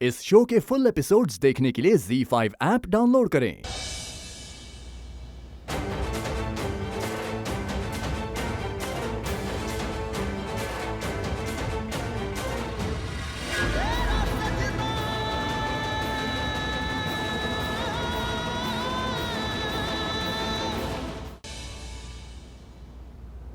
इस शो के full episodes देखने के लिए ZEE5 ऐप डाउनलोड करें।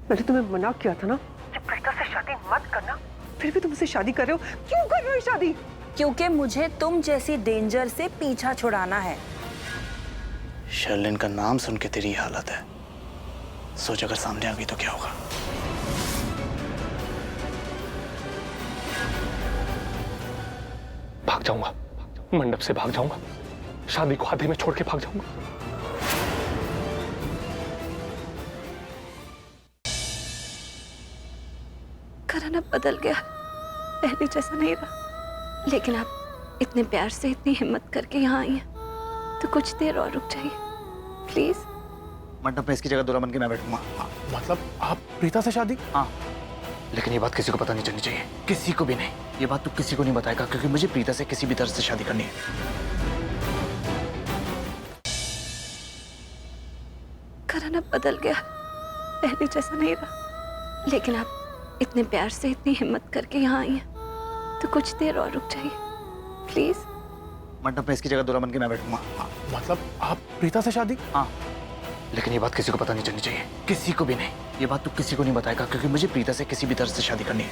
मैंने तुम्हें मना किया था ना कि प्रीता से शादी मत करना, फिर भी तुम उससे शादी कर रहे हो। क्यों कर रहे हो शादी? क्योंकि मुझे तुम जैसी डेंजर से पीछा छुड़ाना है। शर्लिन का नाम सुन के तेरी हालत है, सोच अगर सामने आ गई तो क्या होगा। भाग जाऊंगा, मंडप से भाग जाऊंगा, शादी को आधे में छोड़ के भाग जाऊंगा। करण अब बदल गया, पहले जैसा नहीं रहा। लेकिन आप इतने प्यार से, इतनी हिम्मत करके यहाँ आई हैं, तो कुछ देर और रुक जाइए प्लीज। मंडप में इसकी जगह दूल्हा बन के मैं बैठूंगा। मतलब आप प्रीता से शादी? हाँ, लेकिन ये बात किसी को पता नहीं चलनी चाहिए, किसी को भी नहीं। ये बात तू किसी को नहीं बताएगा, क्योंकि मुझे प्रीता से किसी भी तरह से शादी करनी है। करण अब बदल गया, पहले जैसा नहीं रहा। लेकिन आप इतने प्यार से, इतनी हिम्मत करके यहाँ आई हैं, तो कुछ देर और रुक जाइए प्लीज। मंडप में इसकी जगह दूल्हा बन के मैं बैठूंगा। मतलब आप प्रीता से शादी? हाँ, लेकिन ये बात किसी को पता नहीं चलनी चाहिए, किसी को भी नहीं। ये बात तू किसी को नहीं बताएगा, क्योंकि मुझे प्रीता से किसी भी तरह से शादी करनी है।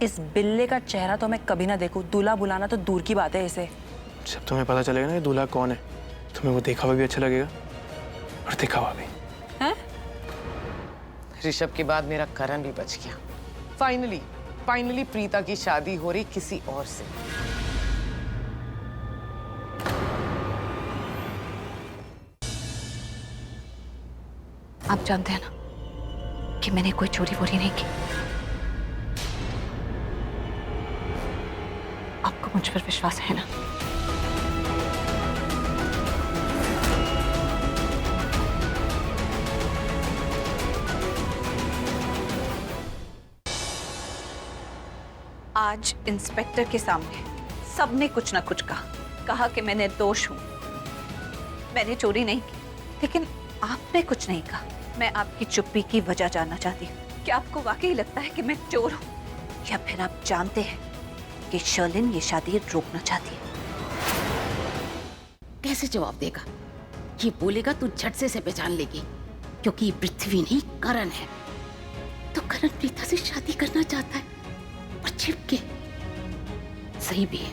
इस बिल्ले का चेहरा तो मैं कभी ना देखूं, दूल्हा बुलाना तो दूर की बात है इसे। जब तुम्हें पता चलेगा ना ये दूल्हा कौन है, तुम्हें वो देखा हुआ भी अच्छा लगेगा और दिखा हुआ भी। हैं? ऋषभ के बाद मेरा करण भी बच गया। फाइनली प्रीता की शादी हो रही किसी और से। आप जानते हैं ना कि मैंने कोई चोरी वोरी नहीं की। आपको मुझ पर विश्वास है ना? आज इंस्पेक्टर के सामने सबने कुछ ना कुछ कहा कि मैं निर्दोष हूं, मैंने चोरी नहीं की। लेकिन आपने कुछ नहीं कहा। मैं आपकी चुप्पी की वजह जानना चाहती हूँ। क्या आपको वाकई लगता है कि मैं चोर हूँ, या फिर आप जानते हैं कि शर्लिन ये शादी रोकना चाहती है? कैसे जवाब देगा? ये बोलेगा तो झट से पहचान लेगी, क्योंकि ये पृथ्वी नहीं करण है। तो करण प्रीता से शादी करना चाहता है और छिपके। सही भी है,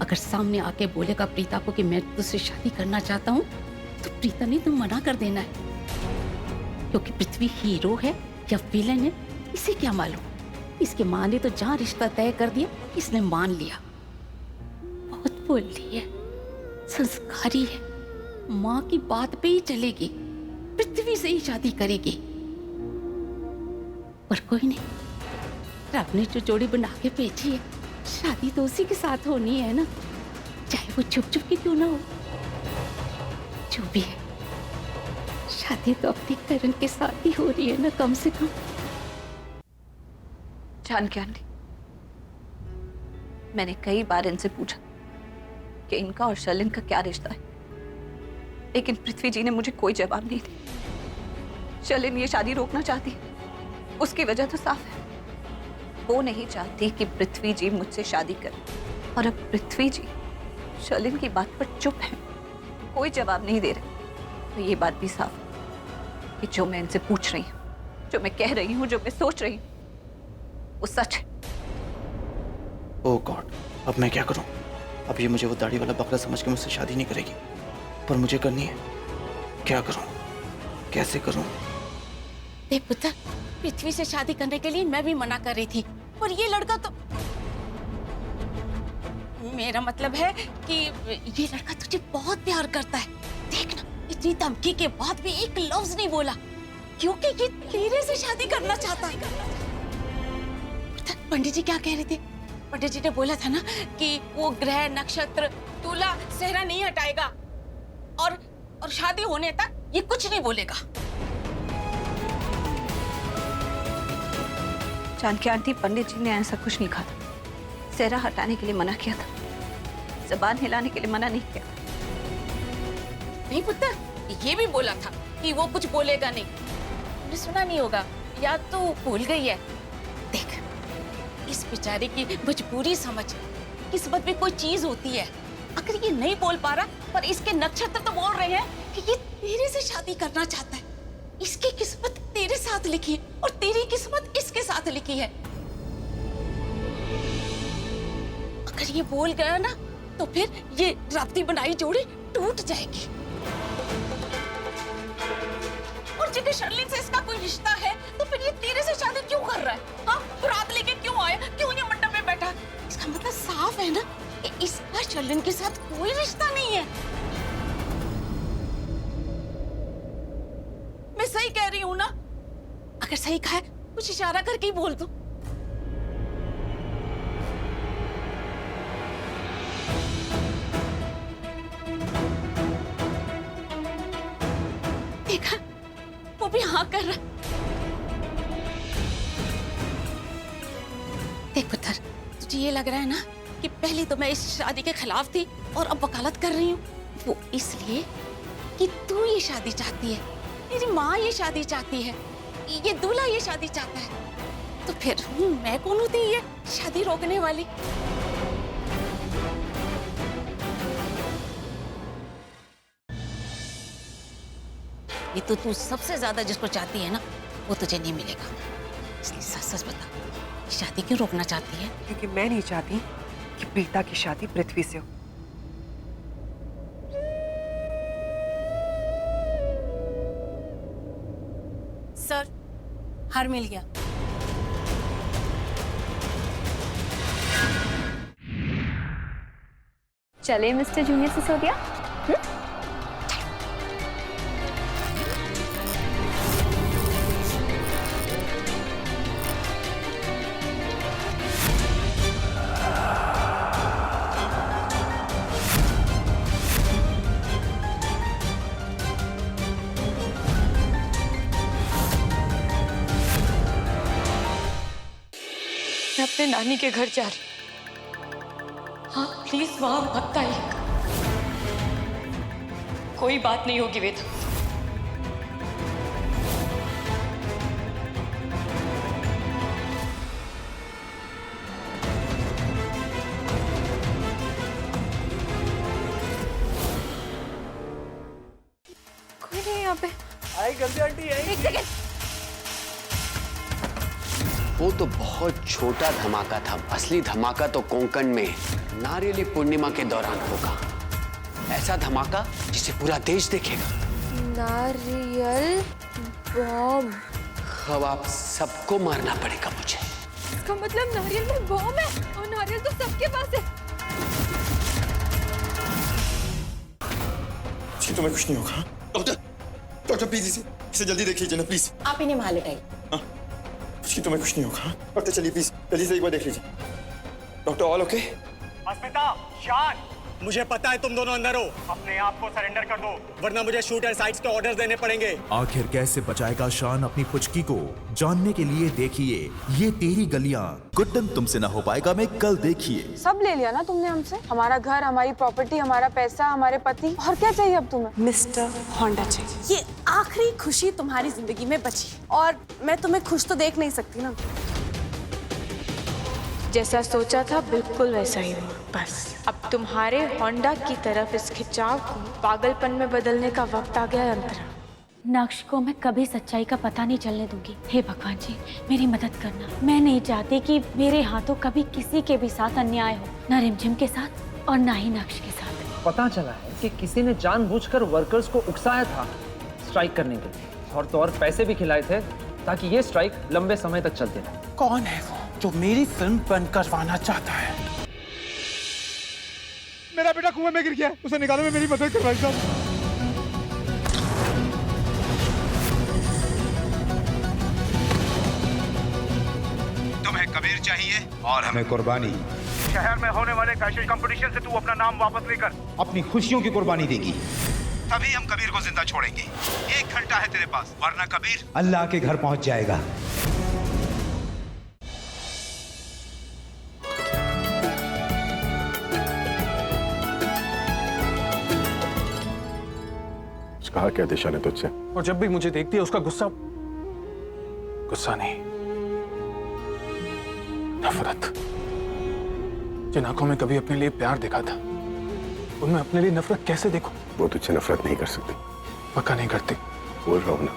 अगर सामने आके बोलेगा प्रीता को कि मैं तुझसे शादी करना चाहता हूँ, तो प्रीता ने तो मना कर देना है, क्योंकि पृथ्वी हीरो है या विलन है इसे क्या मालूम। इसके माँ ने तो जहाँ रिश्ता तय कर दिया, इसने मान लिया। बहुत बोल रही है, संस्कारी है, माँ की बात पे ही चलेगी, पृथ्वी से ही शादी करेगी। पर कोई नहीं, रब ने जो जोड़ी बना के भेजी है, शादी तो उसी के साथ होनी है ना, चाहे वो छुप छुप के क्यों ना हो। जो भी है, शादी तो अपने करण के साथ ही हो रही है ना, कम से कम। जानकी आंटी, मैंने कई बार इनसे पूछा कि इनका और शर्लिन का क्या रिश्ता है, लेकिन पृथ्वी जी ने मुझे कोई जवाब नहीं दिया। शर्लिन ये शादी रोकना चाहती है, उसकी वजह तो साफ है। वो नहीं चाहती कि पृथ्वी जी मुझसे शादी करे, और अब पृथ्वी जी शर्लिन की बात पर चुप है, कोई जवाब नहीं दे रहे। तो ये बात भी साफ है कि जो मैं इनसे पूछ रही हूँ, जो मैं कह रही हूँ, जो मैं सोच रही हूँ, वो सच है। ओह गॉड, अब मैं क्या करूं? अब ये मुझे वो दाढ़ी वाला बकरा समझ के मुझसे शादी नहीं करेगी, पर मुझे करनी है। क्या करूं, कैसे करूं? देख पुत्र, पृथ्वी से शादी करने के लिए मैं भी मना कर रही थी, और ये लड़का तो, मेरा मतलब है कि ये लड़का तुझे बहुत प्यार करता है। देख ना, इतनी धमकी के बाद भी एक लफ्ज नहीं बोला, क्योंकि ये तेरे से शादी करना चाहता है। पंडित जी क्या कह रहे थे? पंडित जी ने बोला था ना कि वो ग्रह नक्षत्र तुला सेहरा नहीं हटाएगा, और शादी होने तक ये कुछ नहीं बोलेगा। जानकी आंटी, पंडित जी ने ऐसा कुछ नहीं कहा था। सेहरा हटाने के लिए मना किया था, जबान हिलाने के लिए मना नहीं किया। नहीं पुत्र, ये भी बोला था कि वो कुछ बोलेगा नहीं। तुमने सुना नहीं होगा या तो भूल गई है। देख, इस बेचारे की मजबूरी समझ। किस्मत में कोई चीज होती है, अगर ये नहीं बोल पा रहा, पर इसके नक्षत्र तो बोल रहे हैं कि ये तेरे से शादी करना चाहता है। इसकी किस्मत तेरे साथ लिखी है और तेरी किस्मत इसके साथ लिखी है। अगर ये बोल गया ना, तो फिर ये राब्ती बनाई जोड़ी टूट जाएगी। और जगह शर्लिन से इसका कोई रिश्ता है, तो फिर ये तेरे से शादी क्यों कर रहा है? हाँ, रात लेके क्यों आया? क्यों ये मंडप में बैठा? इसका मतलब साफ है ना कि इसका शर्लिन के साथ कोई रिश्ता नहीं है। मैं सही कह रही हूँ ना? अगर सही कहा है, कुछ इशारा करके ही बोल दो। देखा, वो भी हाँ कर रहा। देख पुत्र, तुझे ये लग रहा है ना कि पहले तो मैं इस शादी के खिलाफ थी और अब वकालत कर रही हूँ। वो इसलिए कि तू ये शादी चाहती है, मेरी माँ ये शादी चाहती है, ये दूल्हा ये शादी चाहता है। तो फिर मैं कौन होती ये शादी रोकने वाली? ये तो तू सबसे ज्यादा जिसको चाहती है ना, वो तुझे नहीं मिलेगा। इसलिए सच सच बता, शादी क्यों रोकना चाहती है? क्योंकि मैं नहीं चाहती कि प्रीता की शादी पृथ्वी से हो। सर, हार मिल गया। चले मिस्टर जूनियर सिसोदिया। मैं अपने नानी के घर जा रही। हाँ प्लीज वहां मत आइए, कोई बात नहीं होगी वेद। कोई नहीं यहाँ पे। आई गंदी आंटी, एक सेकंड। वो तो बहुत छोटा धमाका था। असली धमाका तो कोंकण में नारियली पूर्णिमा के दौरान होगा। ऐसा धमाका जिसे पूरा देश देखेगा। नारियल बॉम्ब। अब आप सबको मारना पड़ेगा मुझे। इसका मतलब नारियल में बॉम्ब है और नारियल तो सबके पास है। जी तुम्हें कुछ नहीं होगा? डॉक्टर, डॉक्टर प्लीज इसे जल्दी देख लीजिए ना प्लीज। आप इन्हें वहां लेटाइए। जी तुम्हें कुछ नहीं होगा? डॉक्टर चलिए प्लीज जल्दी से एक बार देख लीजिए। Doctor all okay? अस्मिता, शान, मुझे पता है तुम दोनों अंदर हो। अपने आप को सरेंडर कर दो, वरना मुझे शूट एंड साइट्स के ऑर्डर्स देने पड़ेंगे। आखिर कैसे बचाएगा शान अपनी पुचकी को? जानने के लिए देखिए ये तेरी गलियां। गुड्डन तुमसे ना हो पाएगा में कल देखिए। सब ले लिया ना तुमने हमसे, हमारा घर, हमारी प्रॉपर्टी, हमारा पैसा, हमारे पति, और क्या चाहिए अब तुम्हें? मिस्टर होंडा चाहिए। ये आखिरी खुशी तुम्हारी जिंदगी में बची और मैं तुम्हें खुश तो देख नहीं सकती ना। जैसा सोचा था बिल्कुल वैसा ही हुआ। बस अब तुम्हारे होंडा की तरफ इस खिंचाव को पागलपन में बदलने का वक्त आ गया है अंतरा। नक्श को मैं कभी सच्चाई का पता नहीं चलने दूंगी। हे भगवान जी मेरी मदद करना। मैं नहीं चाहती कि मेरे हाथों कभी किसी के भी साथ अन्याय हो, न रिमझिम के साथ और न ही नक्श के साथ। पता चला है कि किसी ने जानबूझकर वर्कर्स को उकसाया था स्ट्राइक करने के लिए, और तो और पैसे भी खिलाए थे ताकि ये स्ट्राइक लंबे समय तक चलते रहे। कौन है वो जो मेरी फिल्म बंद करवाना चाहता है? मेरा बेटा कुएं में गिर गया, उसे निकालने में मेरी मदद कर भाई साहब। तुम्हें कबीर चाहिए और हमें कुर्बानी। शहर में होने वाले कैशेज कंपटीशन से तू अपना नाम वापस लेकर अपनी खुशियों की कुर्बानी देगी, तभी हम कबीर को जिंदा छोड़ेंगे। 1 घंटा है तेरे पास, वरना कबीर अल्लाह के घर पहुंच जाएगा। कहा क्या दिशा ने तुझसे? और जब भी मुझे देखती है उसका गुस्सा नहीं, नफरत। जिन आंखों में कभी अपने लिए प्यार देखा था, उनमें अपने लिए नफरत कैसे देखूं? वो तुझसे नफरत नहीं कर सकती। पक्का नहीं करती? बोल रहा हूं ना।